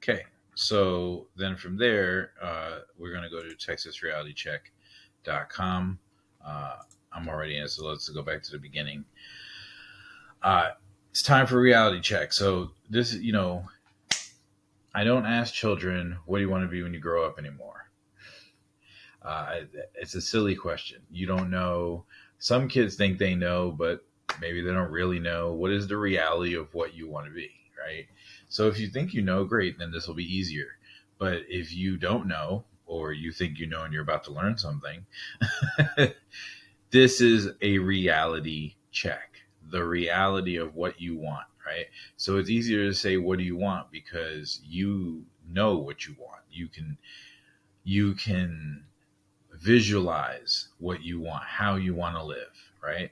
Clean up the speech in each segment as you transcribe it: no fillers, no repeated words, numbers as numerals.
Okay. So then from there, we're going to go to texasrealitycheck.com. I'm already in, so let's go back to the beginning. Uh, it's time for reality check. So this, I don't ask children, what do you want to be when you grow up anymore? It's a silly question. You don't know. Some kids think they know, but maybe they don't really know. What is the reality of what you want to be, right? So if you think you know, great, then this will be easier. But if you don't know, or you think you know and you're about to learn something, this is a reality check. The reality of what you want, right? So it's easier to say, what do you want? Because you know what you want. You can visualize what you want, how you want to live, right?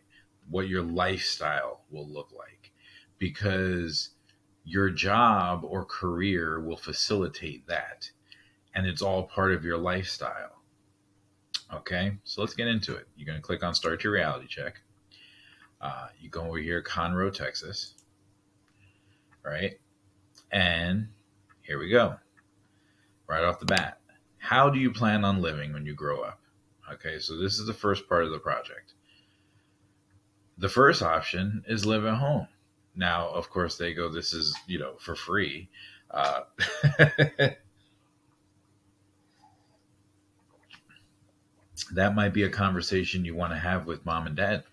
What your lifestyle will look like. Because your job or career will facilitate that. And it's all part of your lifestyle. Okay, so let's get into it. You're going to click on Start Your Reality Check. You go over here, Conroe, Texas, right? And here we go. Right off the bat. How do you plan on living when you grow up? Okay, so this is the first part of the project. The first option is live at home. Now, of course, they go, this is, for free. Uh, that might be a conversation you want to have with mom and dad.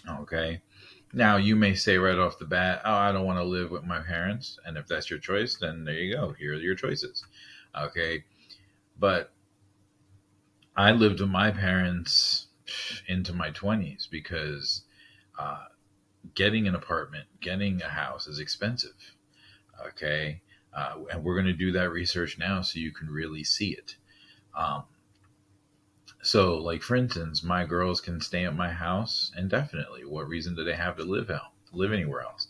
Okay. Now, you may say right off the bat, oh, I don't want to live with my parents. And if that's your choice, then there you go. Here are your choices. Okay. But I lived with my parents into my 20s because uh, getting an apartment, getting a house is expensive. Okay. And we're going to do that research now so you can really see it. Um, so, like, for instance, my girls can stay at my house indefinitely. What reason do they have to live anywhere else?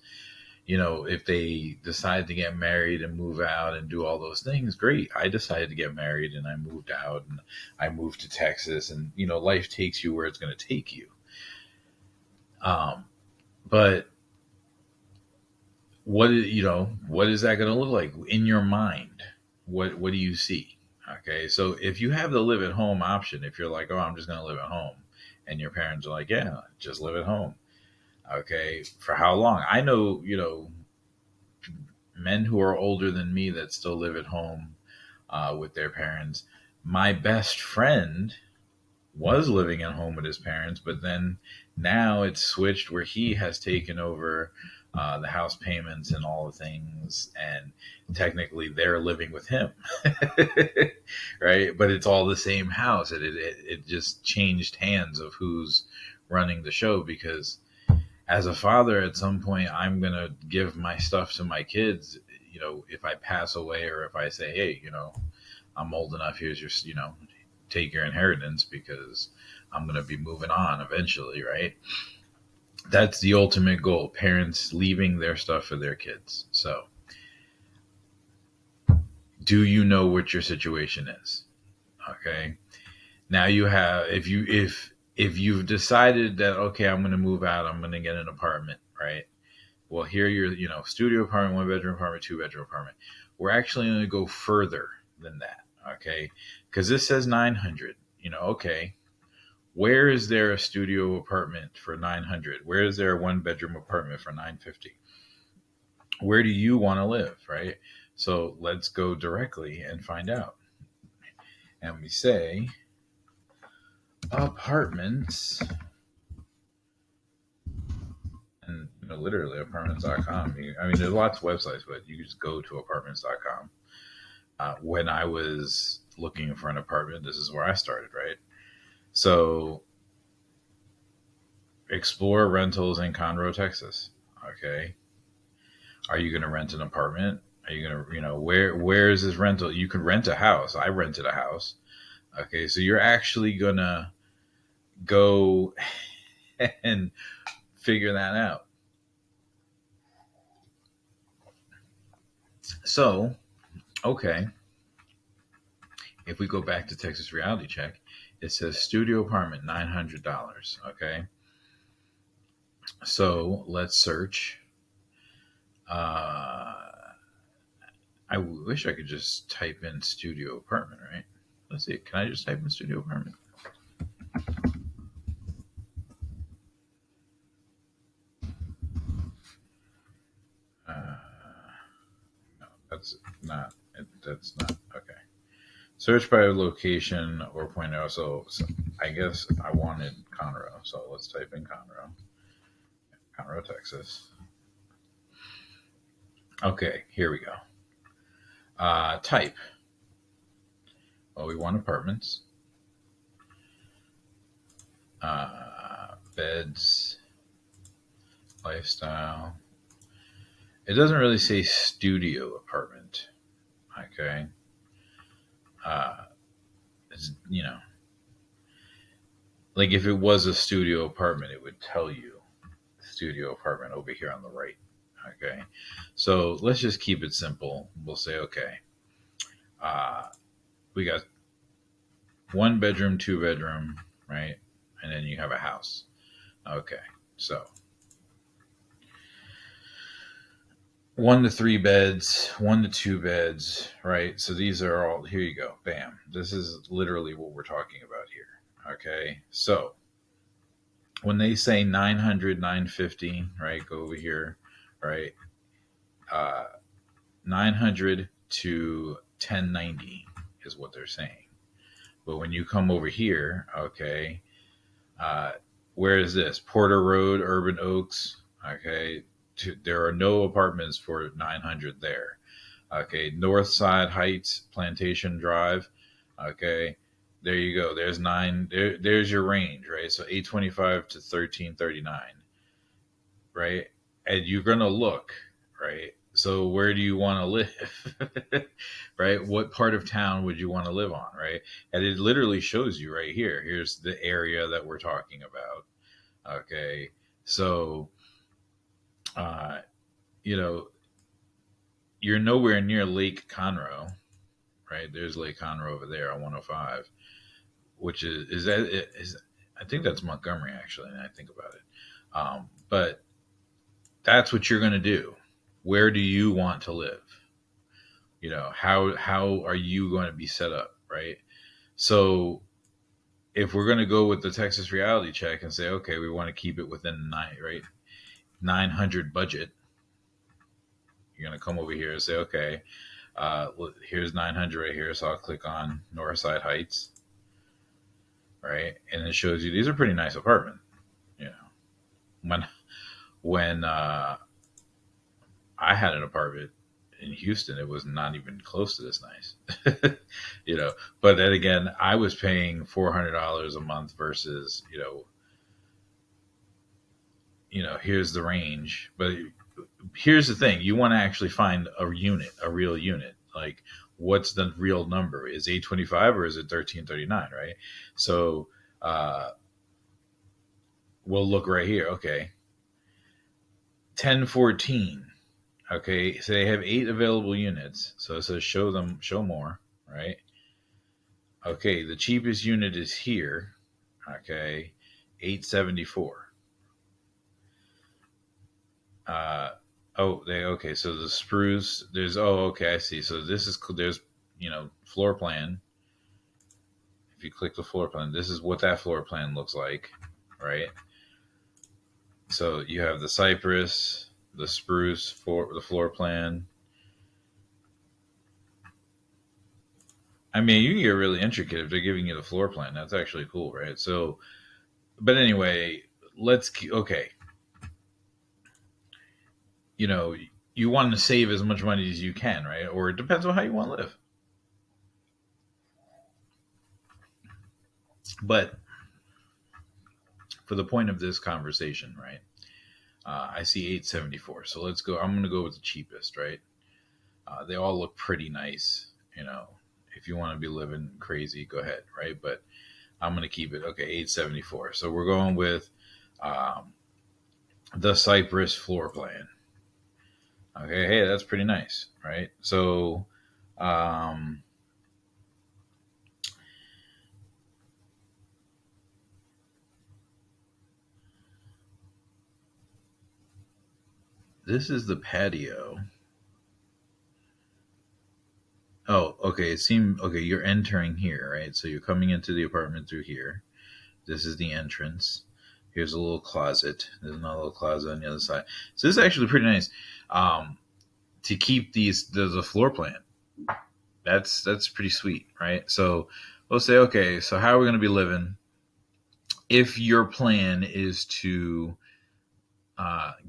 If they decide to get married and move out and do all those things, great. I decided to get married and I moved out and I moved to Texas, and life takes you where it's going to take you. But what is that going to look like in your mind? What do you see? Okay, so if you have the live at home option, if you're like, oh, I'm just going to live at home, and your parents are like, yeah, just live at home. Okay, for how long? I know, men who are older than me that still live at home with their parents. My best friend was living at home with his parents, but then now it's switched where he has taken over the house payments and all the things, and technically they're living with him, right? But it's all the same house. It just changed hands of who's running the show because as a father, at some point, I'm going to give my stuff to my kids. If I pass away or if I say, hey, I'm old enough, here's your, take your inheritance because I'm going to be moving on eventually, right? That's the ultimate goal. Parents leaving their stuff for their kids. So, do you know what your situation is? Okay. Now you have, if you've decided that, okay, I'm going to move out, I'm going to get an apartment, right? Well, here you're, studio apartment, one bedroom apartment, two bedroom apartment. We're actually going to go further than that, okay? Because this says 900. Okay, where is there a studio apartment for 900? Where is there a one bedroom apartment for 950? Where do you want to live, right? So let's go directly and find out. And we say apartments, and literally apartments.com. I mean, there's lots of websites, but you just go to apartments.com. When I was looking for an apartment, this is where I started, right? So explore rentals in Conroe, Texas. Okay. Are you going to rent an apartment? Are you going to, where is this rental? You can rent a house. I rented a house. Okay. So you're actually going to go and figure that out. So, okay. If we go back to Texas Reality Check, it says studio apartment, $900. Okay. So let's search. I wish I could just type in studio apartment, right? Let's see. Can I just type in studio apartment? Uh, no, that's not. That's not okay. Search by location or point out. So I guess I wanted Conroe. So let's type in Conroe, Conroe, Texas. Okay, here we go. Type. Well, we want apartments. Beds, lifestyle. It doesn't really say studio apartment. Okay. Uh, it's, like if it was a studio apartment, it would tell you studio apartment over here on the right. Okay. So let's just keep it simple. We'll say, okay, uh, we got 1 bedroom, 2 bedroom, right? And then you have a house. Okay. So 1 to 3 beds, 1 to 2 beds, right? So these are all, here you go. Bam. This is literally what we're talking about here. Okay. So when they say 900, 950, right? Go over here, right? Uh, 900 to 1090 is what they're saying. But when you come over here, okay, uh, where is this? Porter Road, Urban Oaks, okay. There are no apartments for 900 there. Okay, Northside Heights, Plantation Drive. Okay, there you go. There's nine. There's your range, right? So 825 to 1339, right? And you're gonna look, right? So where do you want to live, right? What part of town would you want to live on, right? And it literally shows you right here. Here's the area that we're talking about. Okay, so uh, you know you're nowhere near Lake Conroe, right? There's Lake Conroe over there on 105, which is that is I think that's Montgomery actually. And I think about it, but that's what you're going to do. Where do you want to live? How are you going to be set up, right? So if we're going to go with the Texas reality check and say, okay, we want to keep it within 900 budget, you're going to come over here and say, okay, here's 900 right here. So I'll click on Northside Heights, right? And it shows you these are pretty nice apartments. You know, when I had an apartment in Houston, it was not even close to this nice. But then again, I was paying $400 a month versus here's the range. But here's the thing: you want to actually find a real unit. Like, what's the real number? Is 825 or is it 1339? Right. So we'll look right here. Okay, 1014. Okay, so they have 8 available units. So it says show more, right? Okay, the cheapest unit is here. Okay, 874. Okay. So the spruce, okay, I see. So there's floor plan. If you click the floor plan, this is what that floor plan looks like, right? So you have the cypress, the spruce for the floor plan. I mean, you can get really intricate if they're giving you the floor plan. That's actually cool, right? So, but anyway, okay. You know, you want to save as much money as you can, right? Or it depends on how you want to live. But for the point of this conversation, right? I see 874. So let's go. I'm going to go with the cheapest, right? They all look pretty nice. If you want to be living crazy, go ahead, right? But I'm going to keep it. Okay, 874. So we're going with the Cypress floor plan. Okay, hey, that's pretty nice, right? So, this is the patio. Oh, okay. It seemed okay. You're entering here, right? So you're coming into the apartment through here. This is the entrance. Here's a little closet. There's another little closet on the other side. So this is actually pretty nice. Um, to keep the floor plan. That's pretty sweet, right? So we'll say, okay, so how are we going to be living? If your plan is to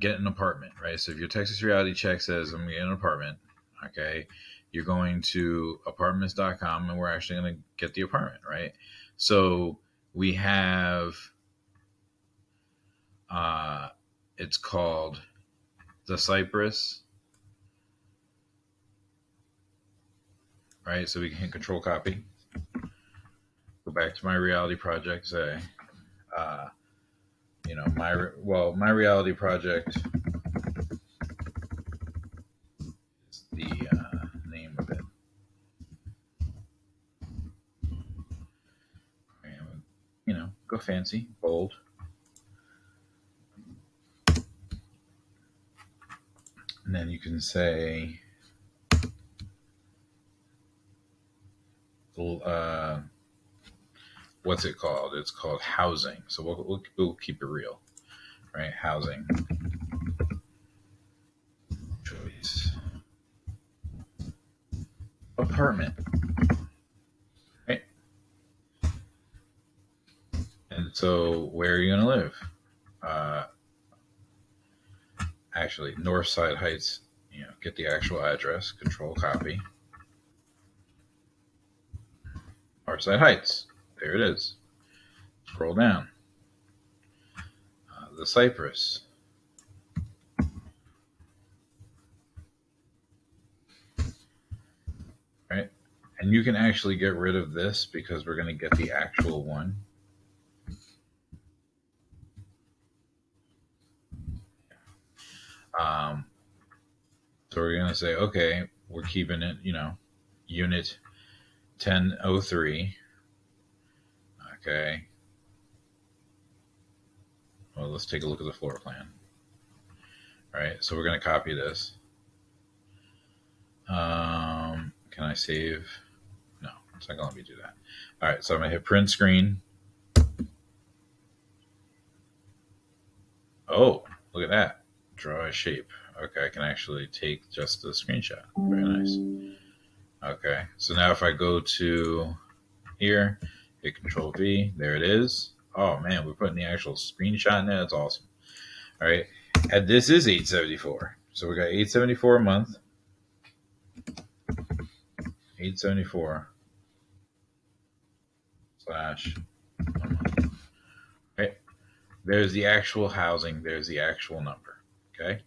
get an apartment, right? So if your Texas Reality Check says I'm going to get an apartment, okay, you're going to apartments.com and we're actually going to get the apartment, right? So we have, uh, it's called the Cypress, right? So we can hit Control Copy, go back to my reality project, say, uh, my reality project is the name of it. Go fancy, bold. And then you can say, uh, what's it called? It's called housing. So we'll keep it real, right? Housing choice apartment, right? And so where are you gonna live? Uh, Actually, Northside Heights. Get the actual address. Control copy. Northside Heights. There it is. Scroll down. The Cypress. Right? And you can actually get rid of this because we're going to get the actual one. Um, so we're going to say, okay, we're keeping it, unit 1003. Okay. Well, let's take a look at the floor plan. All right. So we're going to copy this. Can I save? No, it's not going to let me do that. All right. So I'm going to hit print screen. Oh, look at that. Draw a shape. Okay, I can actually take just the screenshot. Very nice. Okay, so now if I go to here, hit Control V, there it is. Oh man, we're putting the actual screenshot in there. That's awesome. All right, and this is 874. So we got 874 a month. 874 slash a month. Okay, there's the actual housing. There's the actual number. Okay.